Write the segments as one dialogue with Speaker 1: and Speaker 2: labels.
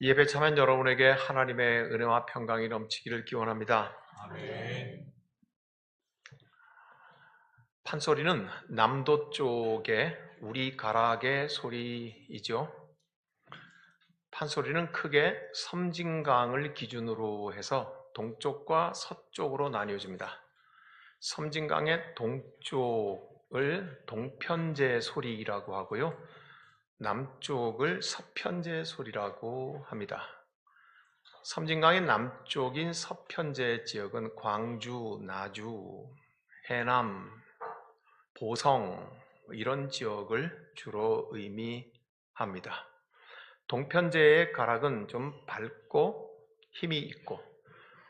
Speaker 1: 예배 참여한 여러분에게 하나님의 은혜와 평강이 넘치기를 기원합니다.
Speaker 2: 아멘.
Speaker 1: 판소리는 남도 쪽의 우리 가락의 소리이죠. 판소리는 크게 섬진강을 기준으로 해서 동쪽과 서쪽으로 나뉘어집니다. 섬진강의 동쪽을 동편제 소리라고 하고요. 남쪽을 서편제 소리라고 합니다. 섬진강의 남쪽인 서편제 지역은 광주, 나주, 해남, 보성 이런 지역을 주로 의미합니다. 동편제의 가락은 좀 밝고 힘이 있고,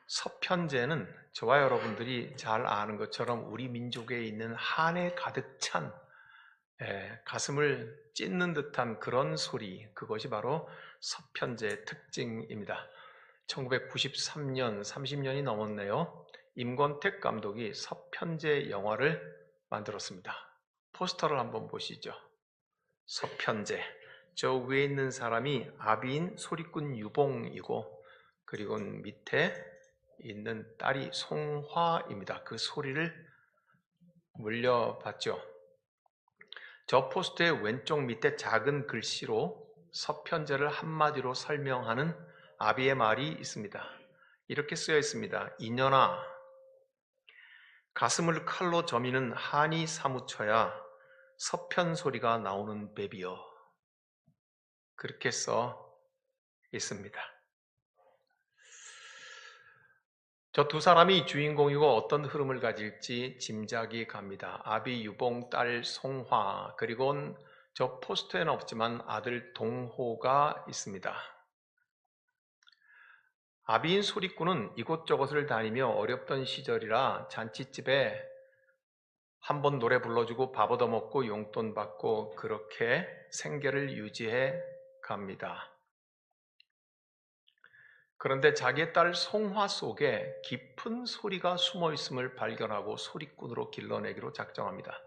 Speaker 1: 서편제는 저와 여러분들이 잘 아는 것처럼 우리 민족에 있는 한에 가득 찬 가슴을 찢는 듯한 그런 소리, 그것이 바로 서편제의 특징입니다. 1993년, 30년이 넘었네요. 임권택 감독이 서편제 영화를 만들었습니다. 포스터를 한번 보시죠. 서편제. 저 위에 있는 사람이 아비인 소리꾼 유봉이고, 그리고 밑에 있는 딸이 송화입니다. 그 소리를 물려봤죠. 저 포스터의 왼쪽 밑에 작은 글씨로 서편제를 한마디로 설명하는 아비의 말이 있습니다. 이렇게 쓰여 있습니다. 이년아, 가슴을 칼로 저미는 한이 사무쳐야 서편 소리가 나오는 베비여. 그렇게 써 있습니다. 저 두 사람이 주인공이고 어떤 흐름을 가질지 짐작이 갑니다. 아비 유봉, 딸 송화, 그리고 저 포스터에는 없지만 아들 동호가 있습니다. 아비인 소리꾼은 이곳저곳을 다니며 어렵던 시절이라 잔치집에 한번 노래 불러주고 밥 얻어먹고 용돈 받고 그렇게 생계를 유지해 갑니다. 그런데 자기의 딸 송화 속에 깊은 소리가 숨어 있음을 발견하고 소리꾼으로 길러내기로 작정합니다.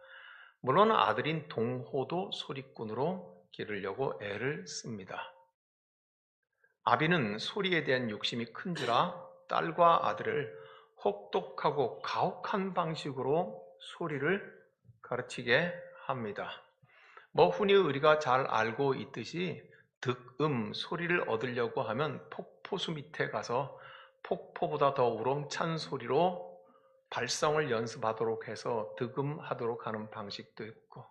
Speaker 1: 물론 아들인 동호도 소리꾼으로 기르려고 애를 씁니다. 아비는 소리에 대한 욕심이 큰지라 딸과 아들을 혹독하고 가혹한 방식으로 소리를 가르치게 합니다. 흔히 우리가 잘 알고 있듯이 득음, 소리를 얻으려고 하면 폭포수 밑에 가서 폭포보다 더 우렁찬 소리로 발성을 연습하도록 해서 득음하도록 하는 방식도 있고,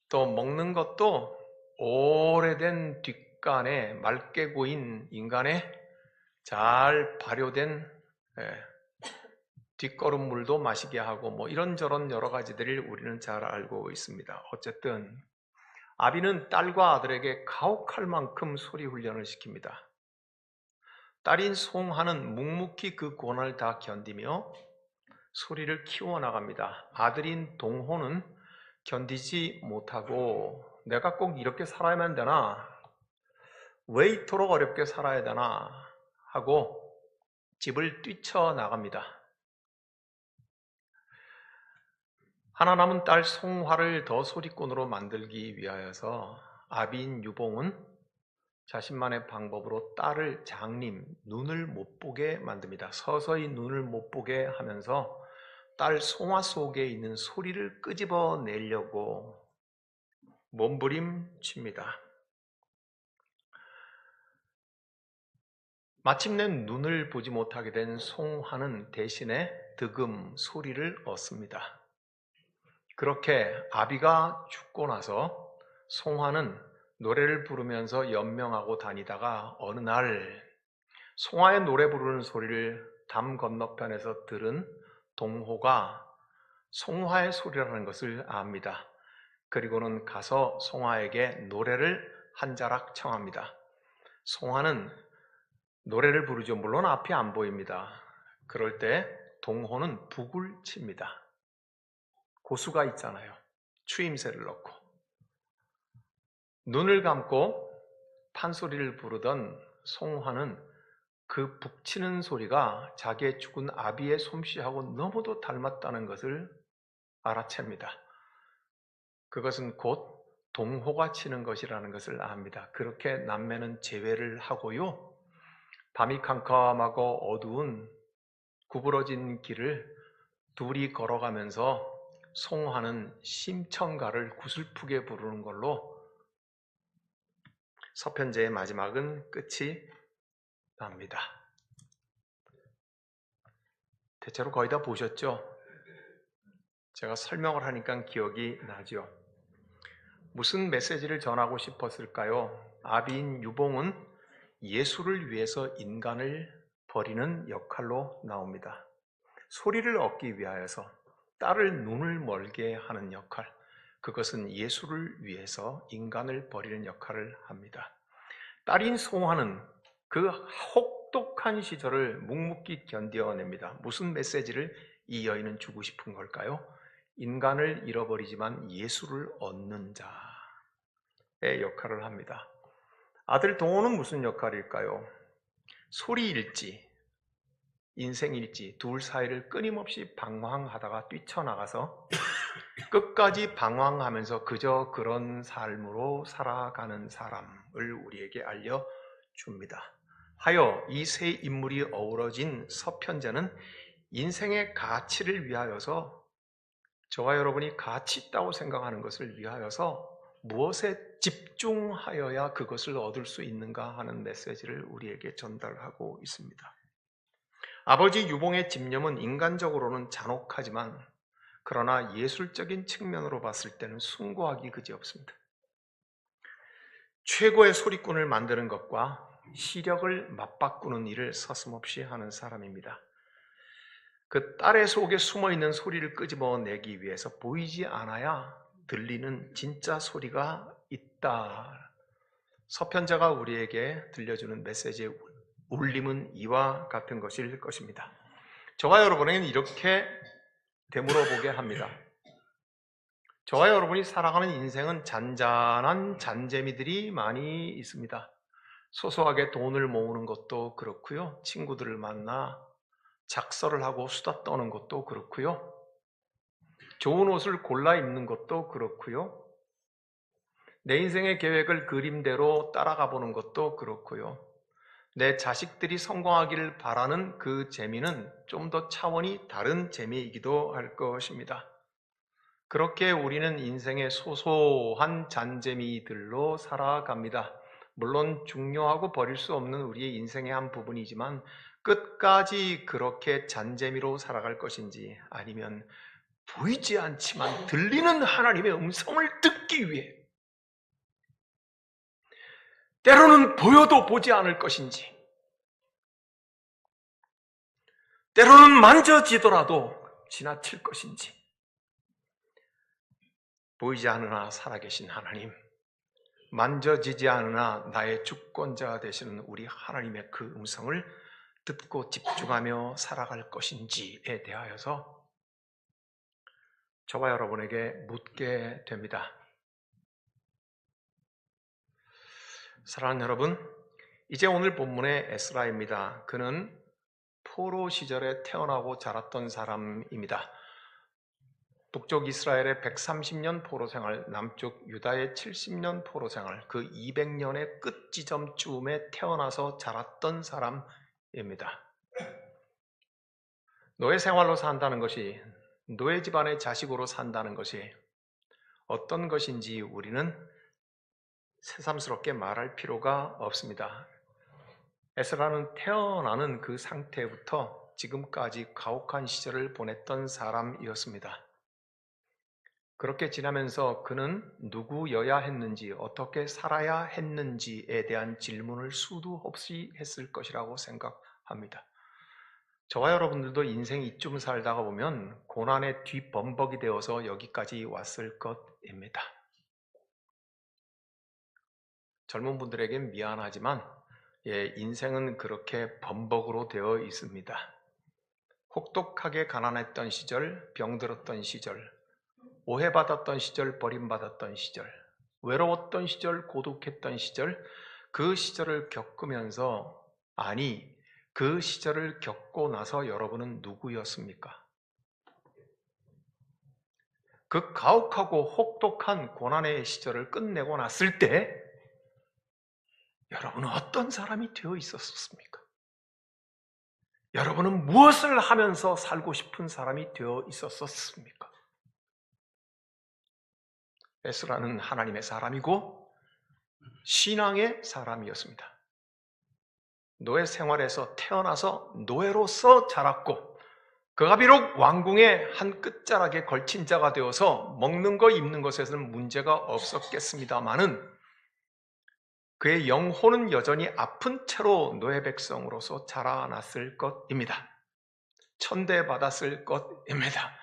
Speaker 1: 또 먹는 것도 오래된 뒷간에 맑게 고인 인간의 잘 발효된 뒷걸음물도 마시게 하고 이런저런 여러 가지들을 우리는 잘 알고 있습니다. 어쨌든 아비는 딸과 아들에게 가혹할 만큼 소리 훈련을 시킵니다. 딸인 송하는 묵묵히 그 고난을 다 견디며 소리를 키워나갑니다. 아들인 동호는 견디지 못하고 내가 꼭 이렇게 살아야만 되나? 왜 이토록 어렵게 살아야 되나? 하고 집을 뛰쳐나갑니다. 하나 남은 딸 송화를 더 소리꾼으로 만들기 위하여서 아비인 유봉은 자신만의 방법으로 딸을 장님, 눈을 못 보게 만듭니다. 서서히 눈을 못 보게 하면서 딸 송화 속에 있는 소리를 끄집어내려고 몸부림칩니다. 마침내 눈을 보지 못하게 된 송화는 대신에 득음, 소리를 얻습니다. 그렇게 아비가 죽고 나서 송화는 노래를 부르면서 연명하고 다니다가 어느 날 송화의 노래 부르는 소리를 담 건너편에서 들은 동호가 송화의 소리라는 것을 압니다. 그리고는 가서 송화에게 노래를 한 자락 청합니다. 송화는 노래를 부르죠. 물론 앞이 안 보입니다. 그럴 때 동호는 북을 칩니다. 고수가 있잖아요. 추임새를 넣고. 눈을 감고 판소리를 부르던 송화는 그 북치는 소리가 자기의 죽은 아비의 솜씨하고 너무도 닮았다는 것을 알아챕니다. 그것은 곧 동호가 치는 것이라는 것을 압니다. 그렇게 남매는 재회를 하고요. 밤이 캄캄하고 어두운 구부러진 길을 둘이 걸어가면서 송하는 심청가를 구슬프게 부르는 걸로 서편제의 마지막은 끝이 납니다. 대체로 거의 다 보셨죠? 제가 설명을 하니까 기억이 나죠. 무슨 메시지를 전하고 싶었을까요? 아비인 유봉은 예수를 위해서 인간을 버리는 역할로 나옵니다. 소리를 얻기 위하여서 딸을 눈을 멀게 하는 역할, 그것은 예수를 위해서 인간을 버리는 역할을 합니다. 딸인 송화는 그 혹독한 시절을 묵묵히 견뎌냅니다. 무슨 메시지를 이 여인은 주고 싶은 걸까요? 인간을 잃어버리지만 예수를 얻는 자의 역할을 합니다. 아들 동호는 무슨 역할일까요? 소리일지, 인생일지 둘 사이를 끊임없이 방황하다가 뛰쳐나가서 끝까지 방황하면서 그저 그런 삶으로 살아가는 사람을 우리에게 알려줍니다. 하여 이 세 인물이 어우러진 서편제는 인생의 가치를 위하여서, 저와 여러분이 가치 있다고 생각하는 것을 위하여서 무엇에 집중하여야 그것을 얻을 수 있는가 하는 메시지를 우리에게 전달하고 있습니다. 아버지 유봉의 집념은 인간적으로는 잔혹하지만 그러나 예술적인 측면으로 봤을 때는 숭고하기 그지없습니다. 최고의 소리꾼을 만드는 것과 시력을 맞바꾸는 일을 서슴없이 하는 사람입니다. 그 딸의 속에 숨어있는 소리를 끄집어내기 위해서 보이지 않아야 들리는 진짜 소리가 있다. 서편자가 우리에게 들려주는 메시지의 울림은 이와 같은 것일 것입니다. 저와 여러분에게는 이렇게 되물어 보게 합니다. 저와 여러분이 살아가는 인생은 잔잔한 잔재미들이 많이 있습니다. 소소하게 돈을 모으는 것도 그렇고요. 친구들을 만나 작설을 하고 수다 떠는 것도 그렇고요. 좋은 옷을 골라 입는 것도 그렇고요. 내 인생의 계획을 그림대로 따라가 보는 것도 그렇고요. 내 자식들이 성공하기를 바라는 그 재미는 좀 더 차원이 다른 재미이기도 할 것입니다. 그렇게 우리는 인생의 소소한 잔재미들로 살아갑니다. 물론 중요하고 버릴 수 없는 우리의 인생의 한 부분이지만 끝까지 그렇게 잔재미로 살아갈 것인지, 아니면 보이지 않지만 들리는 하나님의 음성을 듣기 위해 때로는 보여도 보지 않을 것인지, 때로는 만져지더라도 지나칠 것인지, 보이지 않으나 살아계신 하나님, 만져지지 않으나 나의 주권자가 되시는 우리 하나님의 그 음성을 듣고 집중하며 살아갈 것인지에 대하여서 저와 여러분에게 묻게 됩니다. 사랑하는 여러분, 이제 오늘 본문의 에스라입니다. 그는 포로 시절에 태어나고 자랐던 사람입니다. 북쪽 이스라엘의 130년 포로 생활, 남쪽 유다의 70년 포로 생활, 그 200년의 끝 지점쯤에 태어나서 자랐던 사람입니다. 노예 생활로 산다는 것이, 노예 집안의 자식으로 산다는 것이 어떤 것인지 우리는 새삼스럽게 말할 필요가 없습니다. 에스라는 태어나는 그 상태부터 지금까지 가혹한 시절을 보냈던 사람이었습니다. 그렇게 지나면서 그는 누구여야 했는지, 어떻게 살아야 했는지에 대한 질문을 수도 없이 했을 것이라고 생각합니다. 저와 여러분들도 인생 이쯤 살다가 보면 고난의 뒷범벅이 되어서 여기까지 왔을 것입니다. 젊은 분들에겐 미안하지만 인생은 그렇게 범벅으로 되어 있습니다. 혹독하게 가난했던 시절, 병들었던 시절, 오해받았던 시절, 버림받았던 시절, 외로웠던 시절, 고독했던 시절, 그 시절을 겪으면서, 아니, 그 시절을 겪고 나서 여러분은 누구였습니까? 그 가혹하고 혹독한 고난의 시절을 끝내고 났을 때 여러분은 어떤 사람이 되어 있었습니까? 여러분은 무엇을 하면서 살고 싶은 사람이 되어 있었습니까? 에스라는 하나님의 사람이고 신앙의 사람이었습니다. 노예 생활에서 태어나서 노예로서 자랐고 그가 비록 왕궁의 한 끝자락에 걸친 자가 되어서 먹는 것 입는 것에서는 문제가 없었겠습니다마는 그의 영혼은 여전히 아픈 채로 노예 백성으로서 자라났을 것입니다. 천대받았을 것입니다.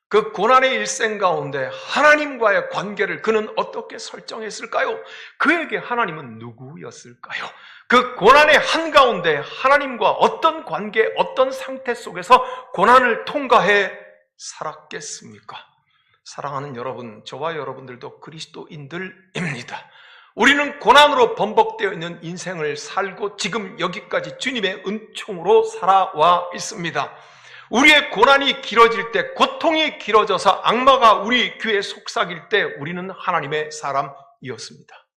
Speaker 1: 그 고난의 일생 가운데 하나님과의 관계를 그는 어떻게 설정했을까요? 그에게 하나님은 누구였을까요? 그 고난의 한가운데 하나님과 어떤 관계, 어떤 상태 속에서 고난을 통과해 살았겠습니까? 사랑하는 여러분, 저와 여러분들도 그리스도인들입니다. 우리는 고난으로 범벅되어 있는 인생을 살고 지금 여기까지 주님의 은총으로 살아와 있습니다. 우리의 고난이 길어질 때, 고통이 길어져서 악마가 우리 귀에 속삭일 때 우리는 하나님의 사람이었습니다.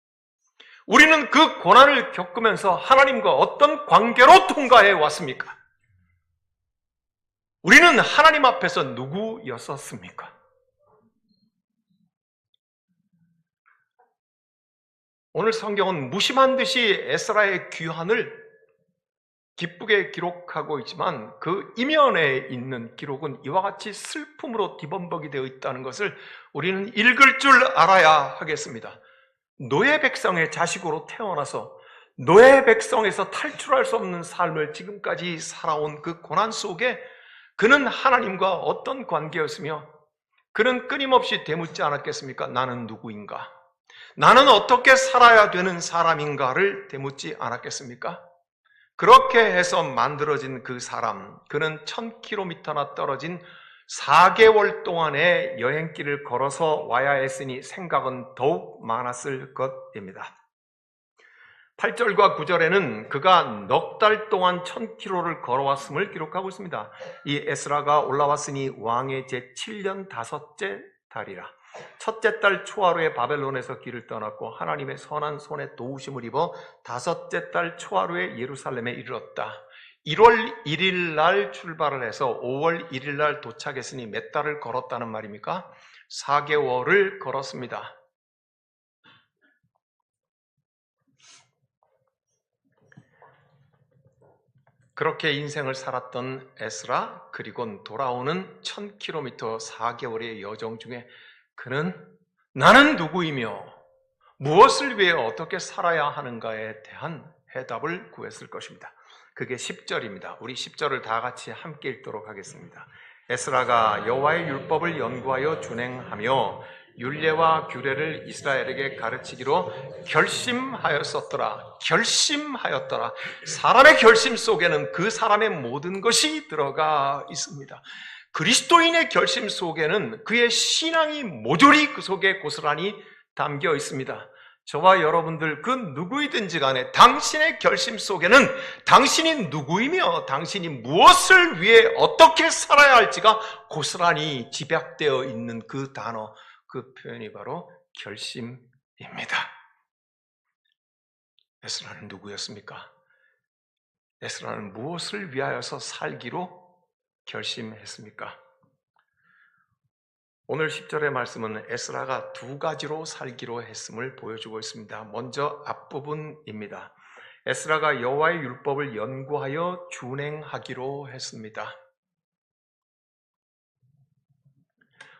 Speaker 1: 우리는 그 고난을 겪으면서 하나님과 어떤 관계로 통과해 왔습니까? 우리는 하나님 앞에서 누구였었습니까? 오늘 성경은 무심한 듯이 에스라의 귀환을 기쁘게 기록하고 있지만 그 이면에 있는 기록은 이와 같이 슬픔으로 뒤범벅이 되어 있다는 것을 우리는 읽을 줄 알아야 하겠습니다. 노예 백성의 자식으로 태어나서 노예 백성에서 탈출할 수 없는 삶을 지금까지 살아온 그 고난 속에 그는 하나님과 어떤 관계였으며 그는 끊임없이 되묻지 않았겠습니까? 나는 누구인가? 나는 어떻게 살아야 되는 사람인가를 되묻지 않았겠습니까? 그렇게 해서 만들어진 그 사람, 그는 1000km나 떨어진 4개월 동안의 여행길을 걸어서 와야 했으니 생각은 더욱 많았을 것입니다. 8절과 9절에는 그가 넉 달 동안 1000km를 걸어왔음을 기록하고 있습니다. 이 에스라가 올라왔으니 왕의 제7년 5째 달이라. 첫째 달 초하루에 바벨론에서 길을 떠났고 하나님의 선한 손에 도우심을 입어 5째 달 초하루에 예루살렘에 이르렀다. 1월 1일 날 출발을 해서 5월 1일 날 도착했으니 몇 달을 걸었다는 말입니까? 4개월을 걸었습니다. 그렇게 인생을 살았던 에스라, 그리고 돌아오는 1000km 4개월의 여정 중에 그는 나는 누구이며 무엇을 위해 어떻게 살아야 하는가에 대한 해답을 구했을 것입니다. 그게 10절입니다. 우리 10절을 다 같이 함께 읽도록 하겠습니다. 에스라가 여호와의 율법을 연구하여 준행하며 율례와 규례를 이스라엘에게 가르치기로 결심하였었더라. 결심하였더라. 사람의 결심 속에는 그 사람의 모든 것이 들어가 있습니다. 그리스도인의 결심 속에는 그의 신앙이 모조리 그 속에 고스란히 담겨 있습니다. 저와 여러분들 그 누구이든지 간에 당신의 결심 속에는 당신이 누구이며 당신이 무엇을 위해 어떻게 살아야 할지가 고스란히 집약되어 있는 그 단어, 그 표현이 바로 결심입니다. 에스라는 누구였습니까? 에스라는 무엇을 위하여서 살기로 결심했습니까? 오늘 10절의 말씀은 에스라가 두 가지로 살기로 했음을 보여주고 있습니다. 먼저 앞부분입니다. 에스라가 여호와의 율법을 연구하여 준행하기로 했습니다.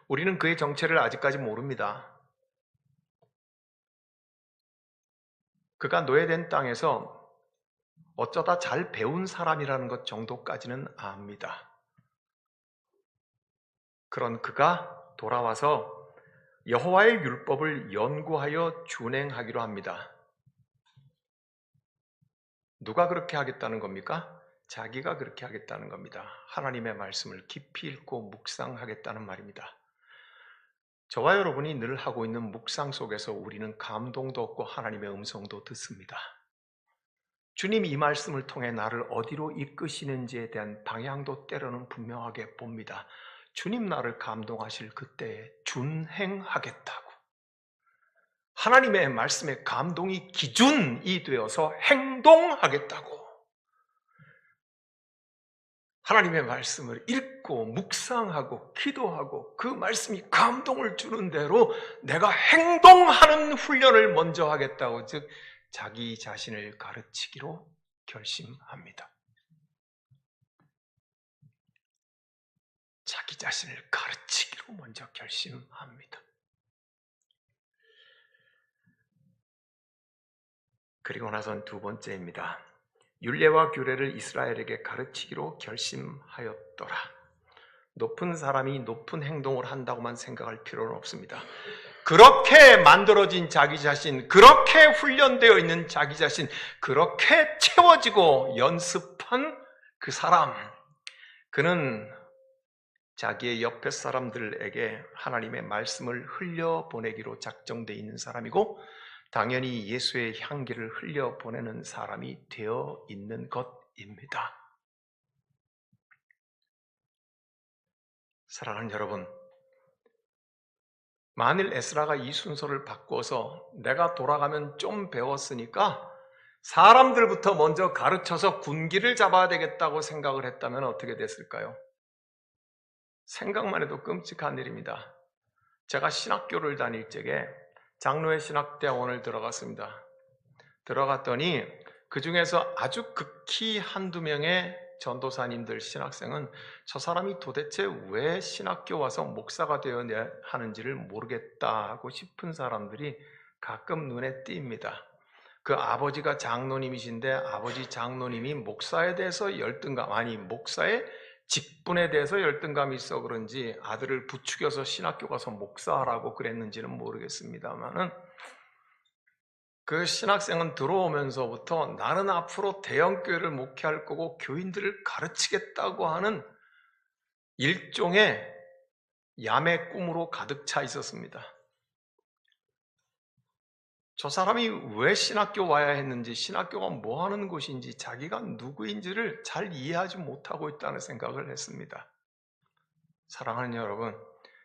Speaker 1: 우리는 그의 정체를 아직까지 모릅니다. 그가 노예된 땅에서 어쩌다 잘 배운 사람이라는 것 정도까지는 압니다. 그런 그가 돌아와서 여호와의 율법을 연구하여 준행하기로 합니다. 누가 그렇게 하겠다는 겁니까? 자기가 그렇게 하겠다는 겁니다. 하나님의 말씀을 깊이 읽고 묵상하겠다는 말입니다. 저와 여러분이 늘 하고 있는 묵상 속에서 우리는 감동도 얻고 하나님의 음성도 듣습니다. 주님이 이 말씀을 통해 나를 어디로 이끄시는지에 대한 방향도 때로는 분명하게 봅니다. 주님 나를 감동하실 그때에 준행하겠다고. 하나님의 말씀에 감동이 기준이 되어서 행동하겠다고. 하나님의 말씀을 읽고 묵상하고 기도하고 그 말씀이 감동을 주는 대로 내가 행동하는 훈련을 먼저 하겠다고, 즉 자기 자신을 가르치기로 결심합니다. 자기 자신을 가르치기로 먼저 결심합니다. 그리고 나선 두 번째입니다. 율례와 규례를 이스라엘에게 가르치기로 결심하였더라. 높은 사람이 높은 행동을 한다고만 생각할 필요는 없습니다. 그렇게 만들어진 자기 자신, 그렇게 훈련되어 있는 자기 자신, 그렇게 채워지고 연습한 그 사람, 그는 자기의 옆에 사람들에게 하나님의 말씀을 흘려보내기로 작정되어 있는 사람이고, 당연히 예수의 향기를 흘려보내는 사람이 되어 있는 것입니다. 사랑하는 여러분, 만일 에스라가 이 순서를 바꿔서 내가 돌아가면 좀 배웠으니까 사람들부터 먼저 가르쳐서 군기를 잡아야 되겠다고 생각을 했다면 어떻게 됐을까요? 생각만 해도 끔찍한 일입니다. 제가 신학교를 다닐 적에 장로회 신학대학원을 들어갔습니다. 들어갔더니 그 중에서 아주 극히 한두 명의 전도사님들, 신학생은 저 사람이 도대체 왜 신학교 와서 목사가 되어야 하는지를 모르겠다 하고 싶은 사람들이 가끔 눈에 띕니다. 그 아버지가 장로님이신데 아버지 장로님이 목사에 대해서 열등감, 아니 목사의 직분에 대해서 열등감이 있어 그런지 아들을 부추겨서 신학교 가서 목사하라고 그랬는지는 모르겠습니다만은, 그 신학생은 들어오면서부터 나는 앞으로 대형교회를 목회할 거고 교인들을 가르치겠다고 하는 일종의 야매 꿈으로 가득 차 있었습니다. 저 사람이 왜 신학교 와야 했는지, 신학교가 뭐 하는 곳인지, 자기가 누구인지를 잘 이해하지 못하고 있다는 생각을 했습니다. 사랑하는 여러분,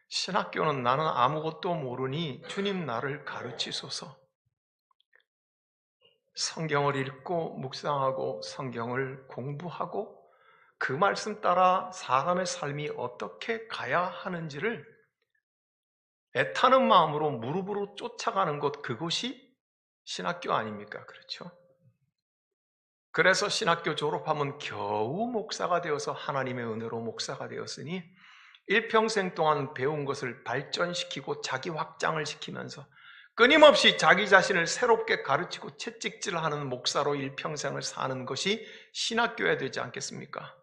Speaker 1: 신학교는 나는 아무것도 모르니 주님 나를 가르치소서. 성경을 읽고 묵상하고 성경을 공부하고 그 말씀 따라 사람의 삶이 어떻게 가야 하는지를 애타는 마음으로 무릎으로 쫓아가는 것, 그것이 신학교 아닙니까? 그렇죠? 그래서 신학교 졸업하면 겨우 목사가 되어서 하나님의 은혜로 목사가 되었으니 일평생 동안 배운 것을 발전시키고 자기 확장을 시키면서 끊임없이 자기 자신을 새롭게 가르치고 채찍질하는 목사로 일평생을 사는 것이 신학교야 되지 않겠습니까?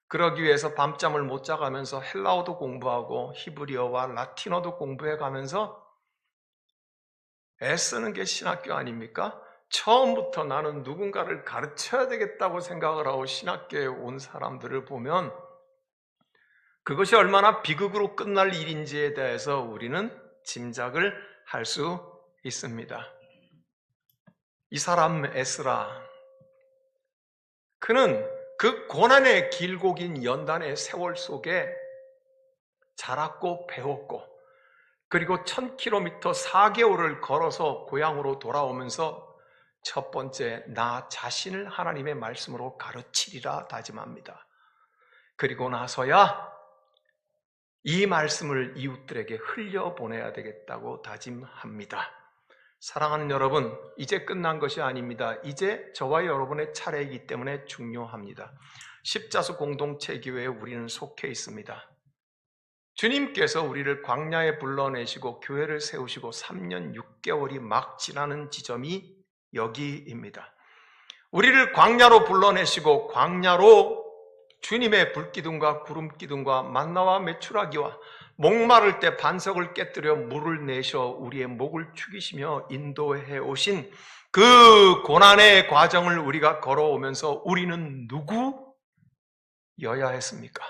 Speaker 1: 그러기 위해서 밤잠을 못 자가면서 헬라어도 공부하고 히브리어와 라틴어도 공부해가면서 애쓰는 게 신학교 아닙니까? 처음부터 나는 누군가를 가르쳐야 되겠다고 생각을 하고 신학교에 온 사람들을 보면 그것이 얼마나 비극으로 끝날 일인지에 대해서 우리는 짐작을 할 수 있습니다. 이 사람 에스라, 그는 그 고난의 길고 긴 연단의 세월 속에 자랐고 배웠고, 그리고 1000km 4개월을 걸어서 고향으로 돌아오면서 첫 번째, 나 자신을 하나님의 말씀으로 가르치리라 다짐합니다. 그리고 나서야 이 말씀을 이웃들에게 흘려보내야 되겠다고 다짐합니다. 사랑하는 여러분, 이제 끝난 것이 아닙니다. 이제 저와 여러분의 차례이기 때문에 중요합니다. 십자수 공동체 교회에 우리는 속해 있습니다. 주님께서 우리를 광야에 불러내시고 교회를 세우시고 3년 6개월이 막 지나는 지점이 여기입니다. 우리를 광야로 불러내시고 광야로 주님의 불기둥과 구름기둥과 만나와 메추라기와 목마를 때 반석을 깨뜨려 물을 내셔 우리의 목을 축이시며 인도해 오신 그 고난의 과정을 우리가 걸어오면서 우리는 누구여야 했습니까?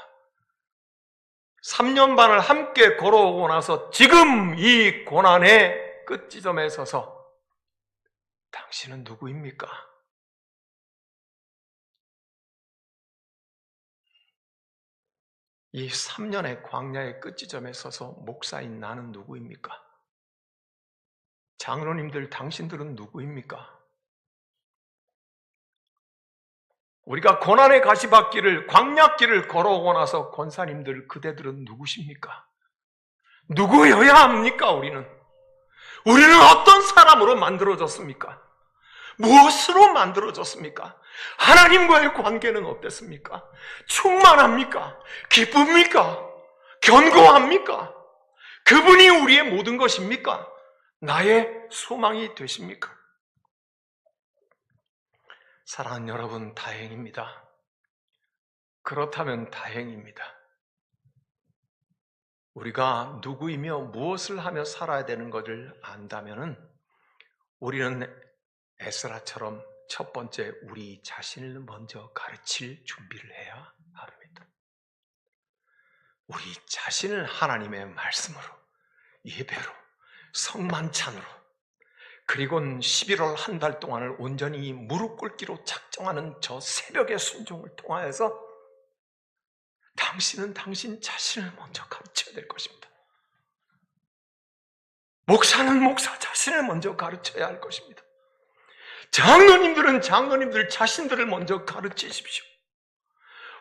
Speaker 1: 3년 반을 함께 걸어오고 나서 지금 이 고난의 끝지점에 서서 당신은 누구입니까? 이 3년의 광야의 끝지점에 서서 목사인 나는 누구입니까? 장로님들 당신들은 누구입니까? 우리가 고난의 가시밭길을 광야길을 걸어오고 나서 권사님들 그대들은 누구십니까? 누구여야 합니까? 우리는 어떤 사람으로 만들어졌습니까? 무엇으로 만들어졌습니까? 하나님과의 관계는 어땠습니까? 충만합니까? 기쁩니까? 견고합니까? 그분이 우리의 모든 것입니까? 나의 소망이 되십니까? 사랑하는 여러분, 다행입니다. 그렇다면 다행입니다. 우리가 누구이며 무엇을 하며 살아야 되는 것을 안다면 우리는 에스라처럼 첫 번째 우리 자신을 먼저 가르칠 준비를 해야 합니다. 우리 자신을 하나님의 말씀으로, 예배로, 성만찬으로, 그리고는 11월 한 달 동안을 온전히 무릎 꿇기로 작정하는 저 새벽의 순종을 통하여서 당신은 당신 자신을 먼저 가르쳐야 될 것입니다. 목사는 목사 자신을 먼저 가르쳐야 할 것입니다. 장로님들은 장로님들 자신들을 먼저 가르치십시오.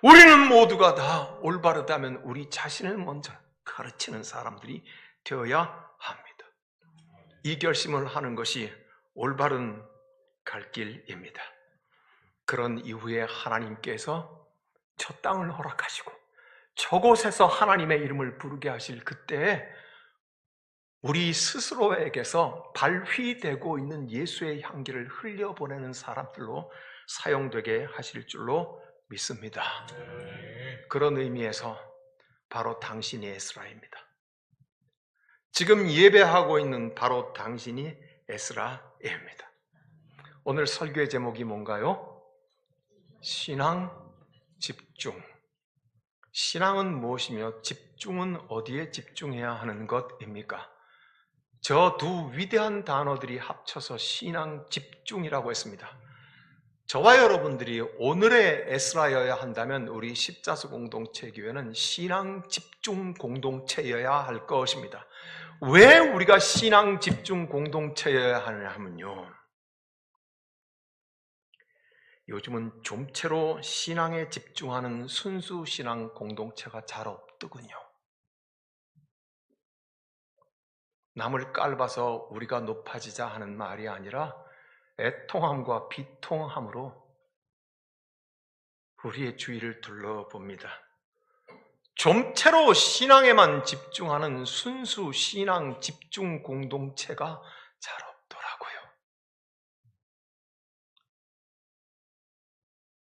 Speaker 1: 우리는 모두가 다 올바르다면 우리 자신을 먼저 가르치는 사람들이 되어야 합니다. 이 결심을 하는 것이 올바른 갈 길입니다. 그런 이후에 하나님께서 저 땅을 허락하시고 저곳에서 하나님의 이름을 부르게 하실 그때에 우리 스스로에게서 발휘되고 있는 예수의 향기를 흘려보내는 사람들로 사용되게 하실 줄로 믿습니다. 그런 의미에서 바로 당신이 에스라입니다. 지금 예배하고 있는 바로 당신이 에스라입니다. 오늘 설교의 제목이 뭔가요? 신앙 집중. 신앙은 무엇이며 집중은 어디에 집중해야 하는 것입니까? 저 두 위대한 단어들이 합쳐서 신앙 집중이라고 했습니다. 저와 여러분들이 오늘의 에스라여야 한다면 우리 십자수 공동체 교회는 신앙 집중 공동체여야 할 것입니다. 왜 우리가 신앙 집중 공동체여야 하냐면요, 요즘은 좀채로 신앙에 집중하는 순수 신앙 공동체가 잘 없더군요. 남을 깔봐서 우리가 높아지자 하는 말이 아니라 애통함과 비통함으로 우리의 주위를 둘러봅니다. 좀채로 신앙에만 집중하는 순수 신앙 집중 공동체가 잘 없더라고요.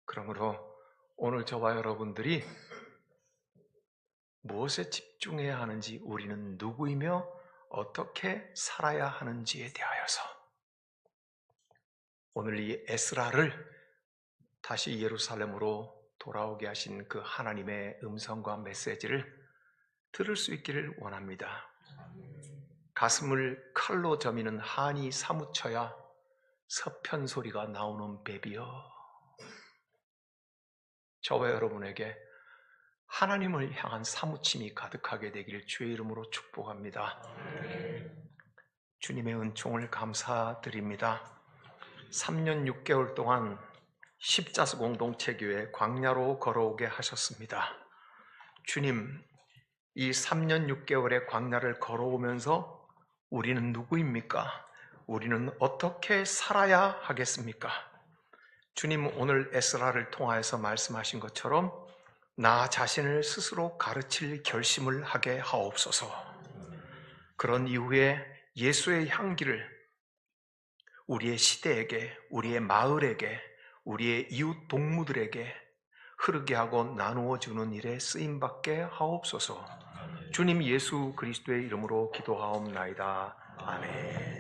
Speaker 1: 그러므로 오늘 저와 여러분들이 무엇에 집중해야 하는지, 우리는 누구이며 어떻게 살아야 하는지에 대하여서 오늘 이 에스라를 다시 예루살렘으로 돌아오게 하신 그 하나님의 음성과 메시지를 들을 수 있기를 원합니다. 가슴을 칼로 저미는 한이 사무쳐야 서편 소리가 나오는 배비여. 저와 여러분에게 하나님을 향한 사무침이 가득하게 되기를 주의 이름으로 축복합니다. 주님의 은총을 감사드립니다. 3년 6개월 동안 십자수 공동체 교회 광야로 걸어오게 하셨습니다. 주님, 이 3년 6개월의 광야를 걸어오면서 우리는 누구입니까? 우리는 어떻게 살아야 하겠습니까? 주님, 오늘 에스라를 통하여서 말씀하신 것처럼 나 자신을 스스로 가르칠 결심을 하게 하옵소서. 그런 이후에 예수의 향기를 우리의 시대에게, 우리의 마을에게, 우리의 이웃 동무들에게 흐르게 하고 나누어 주는 일에 쓰임받게 하옵소서. 주님 예수 그리스도의 이름으로 기도하옵나이다. 아멘.